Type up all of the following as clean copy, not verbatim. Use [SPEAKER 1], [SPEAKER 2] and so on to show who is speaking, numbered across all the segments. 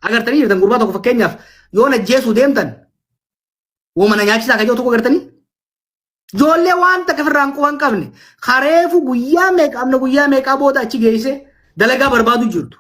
[SPEAKER 1] agartanii jirtan gurbaa tokko fakkeenyaaf yoo najjeesuu deemtan woomana nyaachisaa kan jiru tokko agartanii ijoollee waan takka firraan quban qabne kareefu guyyaa meeqaa booda achi geesse dalagaa barbaadu jirtu.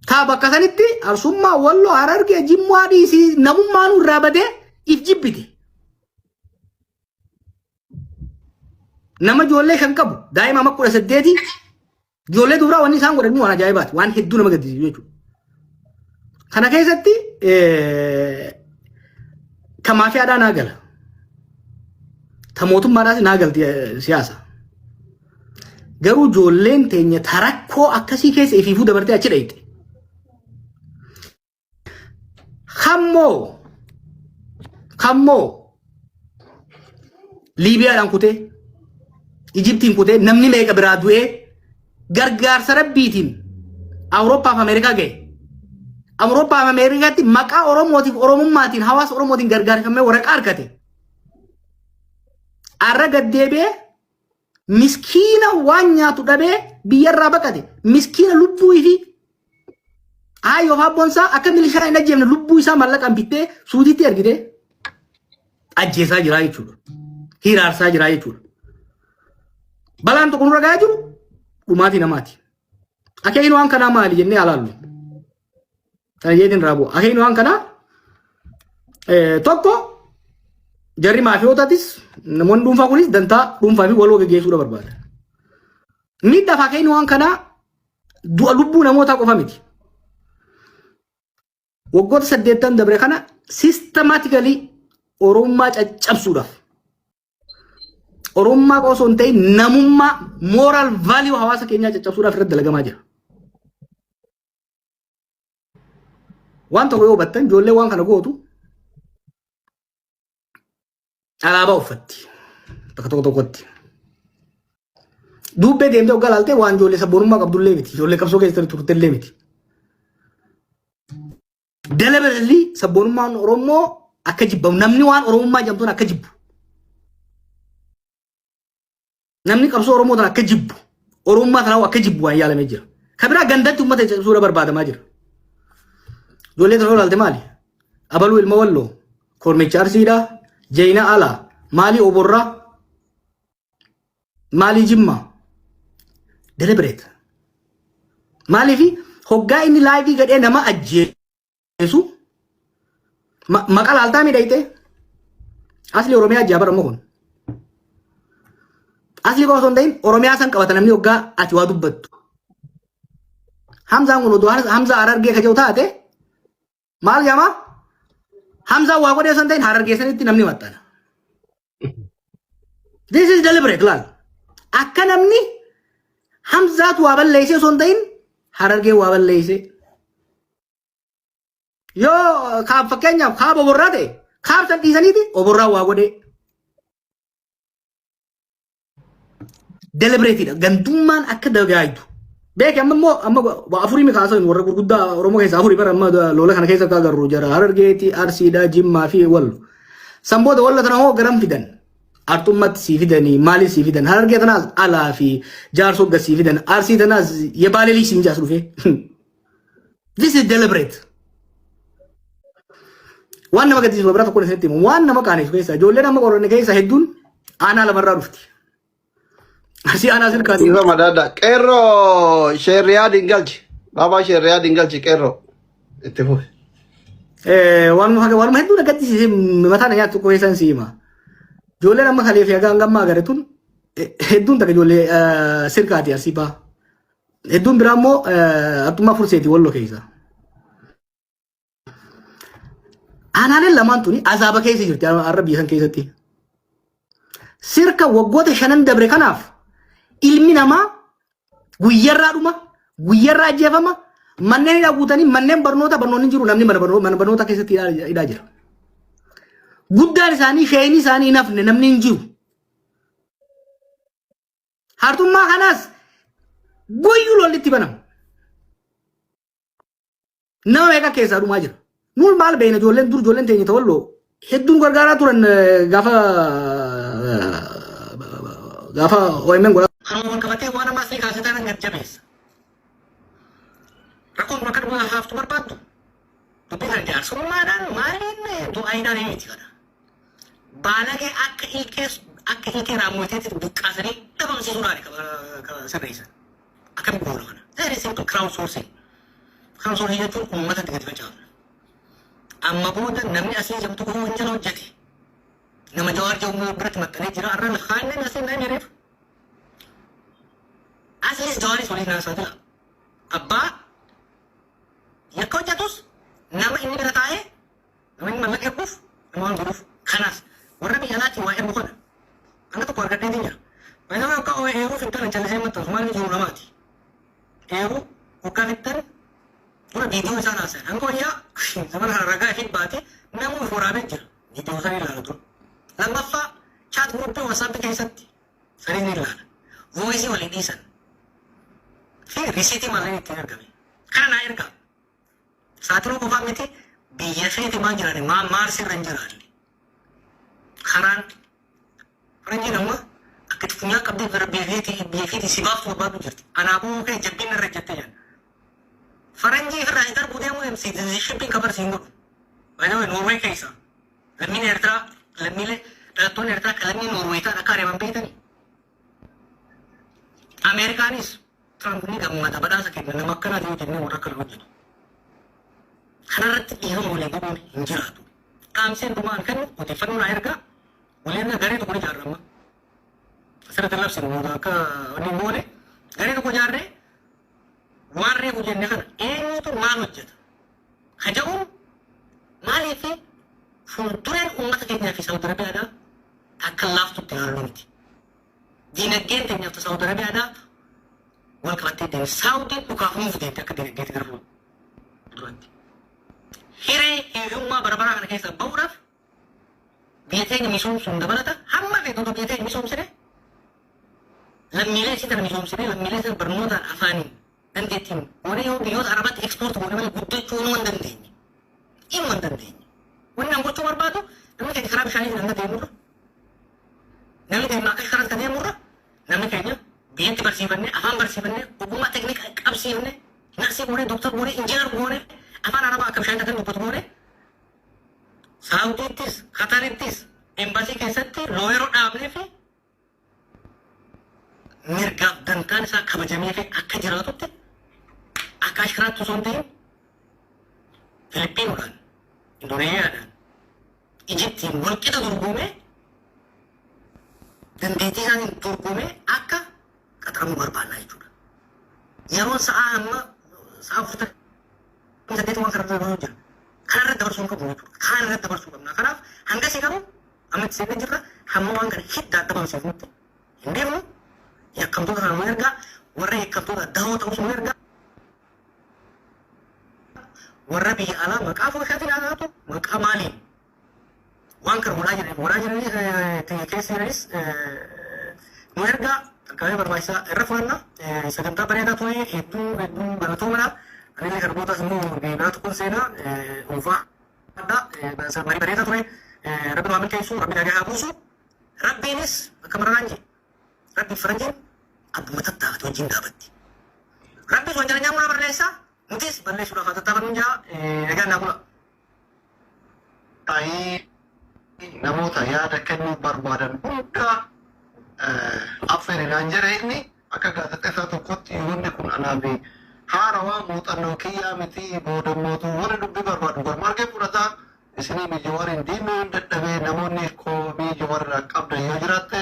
[SPEAKER 1] Taa bakka sanitti arsummaa walloo Harargee Jimmaa dhiisii namummaan irraa badee if jibbite. Nama ijoollee kan qabu daa'ima amma 18 ijoollee duraa wanni isaan godhan waan ajaa'ibaati waan hedduu nama gaddisiisu jechuudha. Kana keessatti kan maafiyaadhaa naa gala. Ta mootummaadhaas naa galti siyaasa. Garuu ijoolleen teenya tarakkoo akkasii keessa ifiifuu dabartee achi dhayite. Kammoo Liibiyaadhaan kutee Ijiptiin kutee namni meeqa biraa du'ee gargaarsa rabbiitiin Awurooppaa fi Ameerikaa ga'e. Awurooppaa fi Ameerikaatti maqaa Oromootiif Oromummaatiin hawaasa Oromootiin gargaarfamee waraqaa argate. Arra gaddeebi'ee miskiina waan nyaatu dhabee biyyarraa baqate. Miskiina lubbuu fi Ayo habonsa akka milishaa hin ajjeefne lubbuu isaa mallaqaan bittee suutiitti ergite ajjeesaa jira jechuudha. Hiraarsaa jira jechuudha. Balaan tokko nurra gahaa jiru dhumaatii namaati. Akeekni waan kanaa maali jennee alaallu. Kana jeetiin raaboo. Akeekni waan kanaa tokko jarri maafiyootatis namoonni dhuunfaa kunis dantaa dhuunfaa fi waloo gaggeessuudha barbaada. Miidhaaf akeekni waan kanaa du'a lubbuu namootaa qofa miti. Waggoota 8 dabre kana systematically Oromummaa caccabsuudhaaf Oromummaa osoo hin ta'in namummaa moral value hawaasa keenyaa caccabsuudhaaf irratti dalagamaa jira. Waan tokko yoo hubattan ijoollee waan kana gootu alaabaa uffatti bakka tokkotti. Dubbee deemtee hoggaa laaltee waan ijoollee sabboonummaa qabdullee miti. Ijoollee qabsoo keessatti turtellee miti. Deliberately sabboonummaan Oromoo akka jibbamu namni waan Oromummaa jedhamtuun akka jibbu. Namni qabsoo Oromoo tan akka jibbu. Oromummaa tanaa akka jibbu waan yaalamee jira. Kabiraa gandatti uummata cabsuudha barbaadamaa jira. Ijoollee tan olaalte maali? Abaluu ilma walloo, Kormicha Arsiidhaa, Jeyna Alaa, maali Oborraa, maali Jimmaa. Deliberate. Maaliifi hoggaa inni laayivii gadhee nama ajjeesu maqaa laaltaa miidhayte asli Oromiyaa ajjaa bara kun. Asli koo osoo hin ta'in Oromiyaa san qabata namni hoggaa ati waa dubbattu. Hamzaan kun oduu Hamzaa Harargee ka jiru taate maal jedhama? Hamzaan waa godhee osoo hin ta'in Harargee sanitti namni maxxana. This is deliberate laal. Akka namni Hamzaatu waa balleessee osoo hin ta'in Harargee waa balleessee. Yoo kaab fakkeenyaaf kaab Oborraa ta'e kaab san dhiisaniiti Oborraa waa godhee. Deliberateedha. Gandummaan akka dagaaytu. Beeki amma afurii mi kaasan warra gurguddaa Oromoo keessa afurii bara amma lola kana keessa akka agarru jira. Harargeeti, Arsiidhaa, Jimmaa fi Wallo. San booda Wallo tana hoo garam fidan. Artummatti sii fidanii maaliif sii fidan. Harargee tanaas alaa fi jaarsoo gas sii fidan. Arsii tanaas yebaaleelii siin jaas dhufe. This is deliberate. Waan nama gaddisiisu bira tokko isinitti himu waan nama qaaneessu keessa ijoollee nama qorannee keessa hedduun aanaa lamarraa dhufti. Asii aanaa silkaati.
[SPEAKER 2] Isa madaada qeerroo sheeriyaa dingalchi baabaa sheeriyaa dingalchi qeerroo itti fufe.
[SPEAKER 1] Waanuma hedduu na gaddisiisee mataa na nyaatu tokko keessan si hima. Ijoollee nama kalee fi hagaan gammaa agaretuun hedduun takka ijoollee sirkaati asii ba'a. Hedduun biraa immoo artummaa furseeti Walloo keessa. Aanaaleen lamaan tuni azaaba keessa jirti har'a biyya san keessatti. Sirka waggoota 5 dabre kanaaf ilmi namaa guyyarraa dhuma, guyyarraa ajjeefama, manneen hidhaa guutanii manneen barnoonni jiru namni mana barnoota keessatti hidhaa jira. Guddaan isaanii shayinii isaanii hin hafne namni hin jiru. Hartummaa kanaas guyyuu lollitti banama. Nama meeqa keessaa dhumaa jira. Nuun maal beekna ijoolleen teenya Walloo hedduun gargaaraa turan gaafa OMN godha. Kan wal qabatee waan ammaa ta'e kaasee taana jabeessa. Rakkoon bakka dhumaa haaftu barbaaddu. Dubbii kan jaarsummaadhaan maaliin du'aayidhaan himiti kana. Baalagee akka hiikee raammoteetti buqqaasanii dhabamsiisuudhaan sirreessan. Akkamitti goona kana. That is simple crowd sourcing. Crowd sourcing jechuun uummata gadi facaasu. Amma booda namni asii jamtu kun wanjala hojjete. Nama Jawaar Jawaar biratti maxxanee jira. Arra lafaannen asii naan jedheef. Asiis Jawaaris waliin naasaa jira. Abbaa yakka hojjetus nama inni bira taa'ee nama inni mallaqa erguuf nama waan godhuuf. Kanaaf warra biyya alaatti waa ergu kana. Hanga tokko argadhee jira. Baay'inaan akka eeruuf intala jallisee maxxansu maal jiru namaati. Eeruu hoggaan ittan dura viidiyoo isaa naasan. Hanga wayyaa zaman ragaa fi baate namuu waraabee jira. Viidiyoo isaa ilaala ture. Lammaffaa chaat guruppii wasaappi keessatti sanii ni ilaala. Voisii waliin dhiisan. Fi risiitii maaliin ittiin argame. Kana naa ergaa. Saaxiluu qofaa miti biyya feeti maal jiraani maal sirra hin jiraanne. Kanaan faranjiin amma akka xiqqinyaa qabdee bira biyya feeti si baaftu barbaadu jirti. Anaafuu kee jabbiin irra jettee jira. Faranjii irraa hin darbuu deemuu siitizinshippiin kabarsiin godhu. Baay'ee Noorwee keessa lammiin Eertiraa lammiilee dhalattoonni Eertiraa kan lammii Noorwee ta'an akka areeman beekani. Ameerikaanis Tiraamp ni gammada badhaasa kenna nama akkanaa ta'uu jennee warra akkana hojjetu. Kanarratti dhiironni walii godhuun hin jiraatu. Qaamseen dhumaan kan odeeffannoo naa ergaa waliin garee tokko ni ijaarama. Asirratti labsinu akka wanni hin goone garee tokko ijaarree waan reefu jenne kana eenyutu maal hojjeta? Haja'uun maaliif fuuldureen uummata keenyaa fi Saawud Arabiyaadhaa akka laaftutti ilaaluu miti. Diinagdeen keenyaaf Saawud Arabiyaadhaa wal qabattee deemte. Saawudiin dhukaaf nuuf deemte akka diinagdeetti gara fuulduraatti. Hiree hiyyummaa barabaraa kana keessa bahuudhaaf biyya teenya misoomsuun dabalata hamma beekamtu biyya teenya misoomsine lammiilee isii tana misoomsine lammiilee sana barnootaan afaaniin dandeettiin warri yoo biyyoota arabaatti ekspoortii goone malee guddachuu hin dandeenye. Hin dandeenye. Wanni an gochuu barbaadu namni keenya karaa bishaanii nama deemurra namni keenya akka karaa kan deemurra namni keenya biyyatti barsiifannee afaan barsiifannee ogummaa teeknikaa qabsiifnee narsii goone dooktar goone injiinar goone afaan arabaa akka bishaan kan dubbatu goone Saawudiittis Qatarittis embaasii keessatti looyeroo dhaabnee fi mirgaaf dantaan isaa kabajamee fi akka jiraatutti akka ashkaraatti osoo hin ta'in Filiippiinoodhaan Indoneeziyaadhaan Ijiptiin walqixa dorgomee dandeettii isaatiin dorgomee akka qaxaramuu barbaannaa jechuudha. Yeroon sa'aa amma sa'aa furta saddeet waan kanarra dabaluu jira. Kanarratti dabarsuu hin qabu jechuudha. Kanarratti dabarsuu qabna. Kanaaf hangasii garuu amma itti seennee jirra hamma waan kana hiddaa dabalsiifnutti hin deemnu yakkamtoota kana nu ergaa warra yakkamtoota dahoo ta'us nu ergaa warra biyya alaa maqaa foshaatiin haa taatu maqaa maaliin waan kana walaa jiranii keessa jiranis nu ergaa qaqqabee barbaachisaa irra fudhanna sagantaa bareedaa ture hedduu baratoomadha. Anillee karbootas immoo beekaa tokkoon seenaa ulfaa addaa marii bareedaa ture rabbi waa milkeessu rabbi nagaa haa buusu rabbiinis akka mararaan jee rabbi faranjiin abbuma tattaafate wajjin dhaabatti. Rabbis wanjala nyaamuu barreessaa nutis balleessuudhaaf haa tattaafannu jaa nagaan naa bula.
[SPEAKER 2] Namoota yaada kennuu barbaadan hunda affeerinaan jira inni akka gaazexeessaa tokkotti wanni kun anaaf haarawaa muuxannoo kiyyaa miti boodammootu warri dubbii barbaadu garmaargee fudhataa isinii biyya warreen diinuu hin dadhabee namoonni koo biyya warra qabdan yoo jiraatte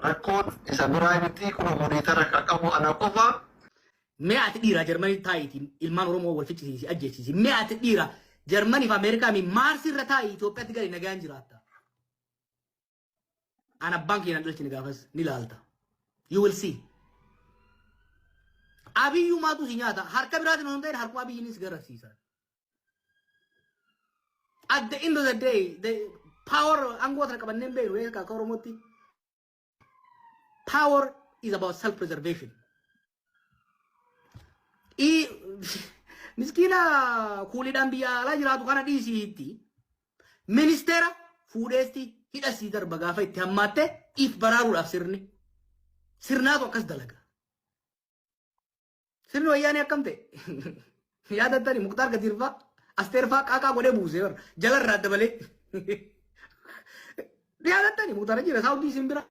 [SPEAKER 2] rakkoon isa biraa miti kun muriitara qaqqabu ana qofa.
[SPEAKER 1] Mee ati dhiira Jarmanii taa'iitiin ilmaan Oromoo wal ficcisiisi ajjeesiisi. Mee ati dhiira Jarmanii fi Ameerikaa Maarsi irra taa'ii Itoophiyaatti gadi nagaan jiraatta. Ana abbaan keenan dhalchine gaafas ni laalta. You will see. Abiyyuu maatu si nyaata harka biraatiin osoo hin ta'in harkuma abiyyiinis garasiisa. At the end of the day, the power angoota qabanneen beeku akka Oromootti. Power is about self-preservation. Miskiina kuuliidhaan biyya alaa jiraatu kana dhiisiitti ministeera fuudheesti hidhasii darba gaafa itti hammaatte if baraaruudhaaf sirnaatu akkas dalaga. Sirni wayyaanii akkam ta'e yaadattani Muktaar Gadirfaa Asteerfaa qaaqaa godhee buusee bara jalarraa dabalee yaadattani Muktaar jira saawudii isin bira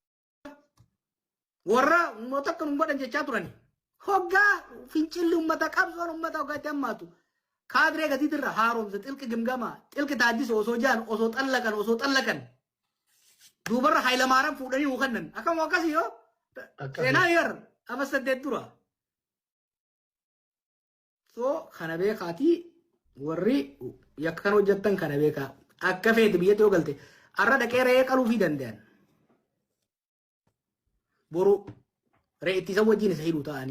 [SPEAKER 1] warra uummata akka nu godhan jechaa turani hoggaa fincilli uummata qabsoon uummata hoggaa itti hammaatu kaadree gatiitirra haaromsa xilqi gimgama xilqi taaddisa osoo jaan osoo xallakan duubarra Hayilamaaraan fuudhanii hukannan akkam akkasii yoo seenaa yar ama saddeet dura so kana beekaati warri yakkan hojjettan kana beekaa akka feete biyyatti yoo galte arra dhaqee re'ee qaluu fi danda'an boru re'ee ittisa wajjin isa hidhuu ta'anii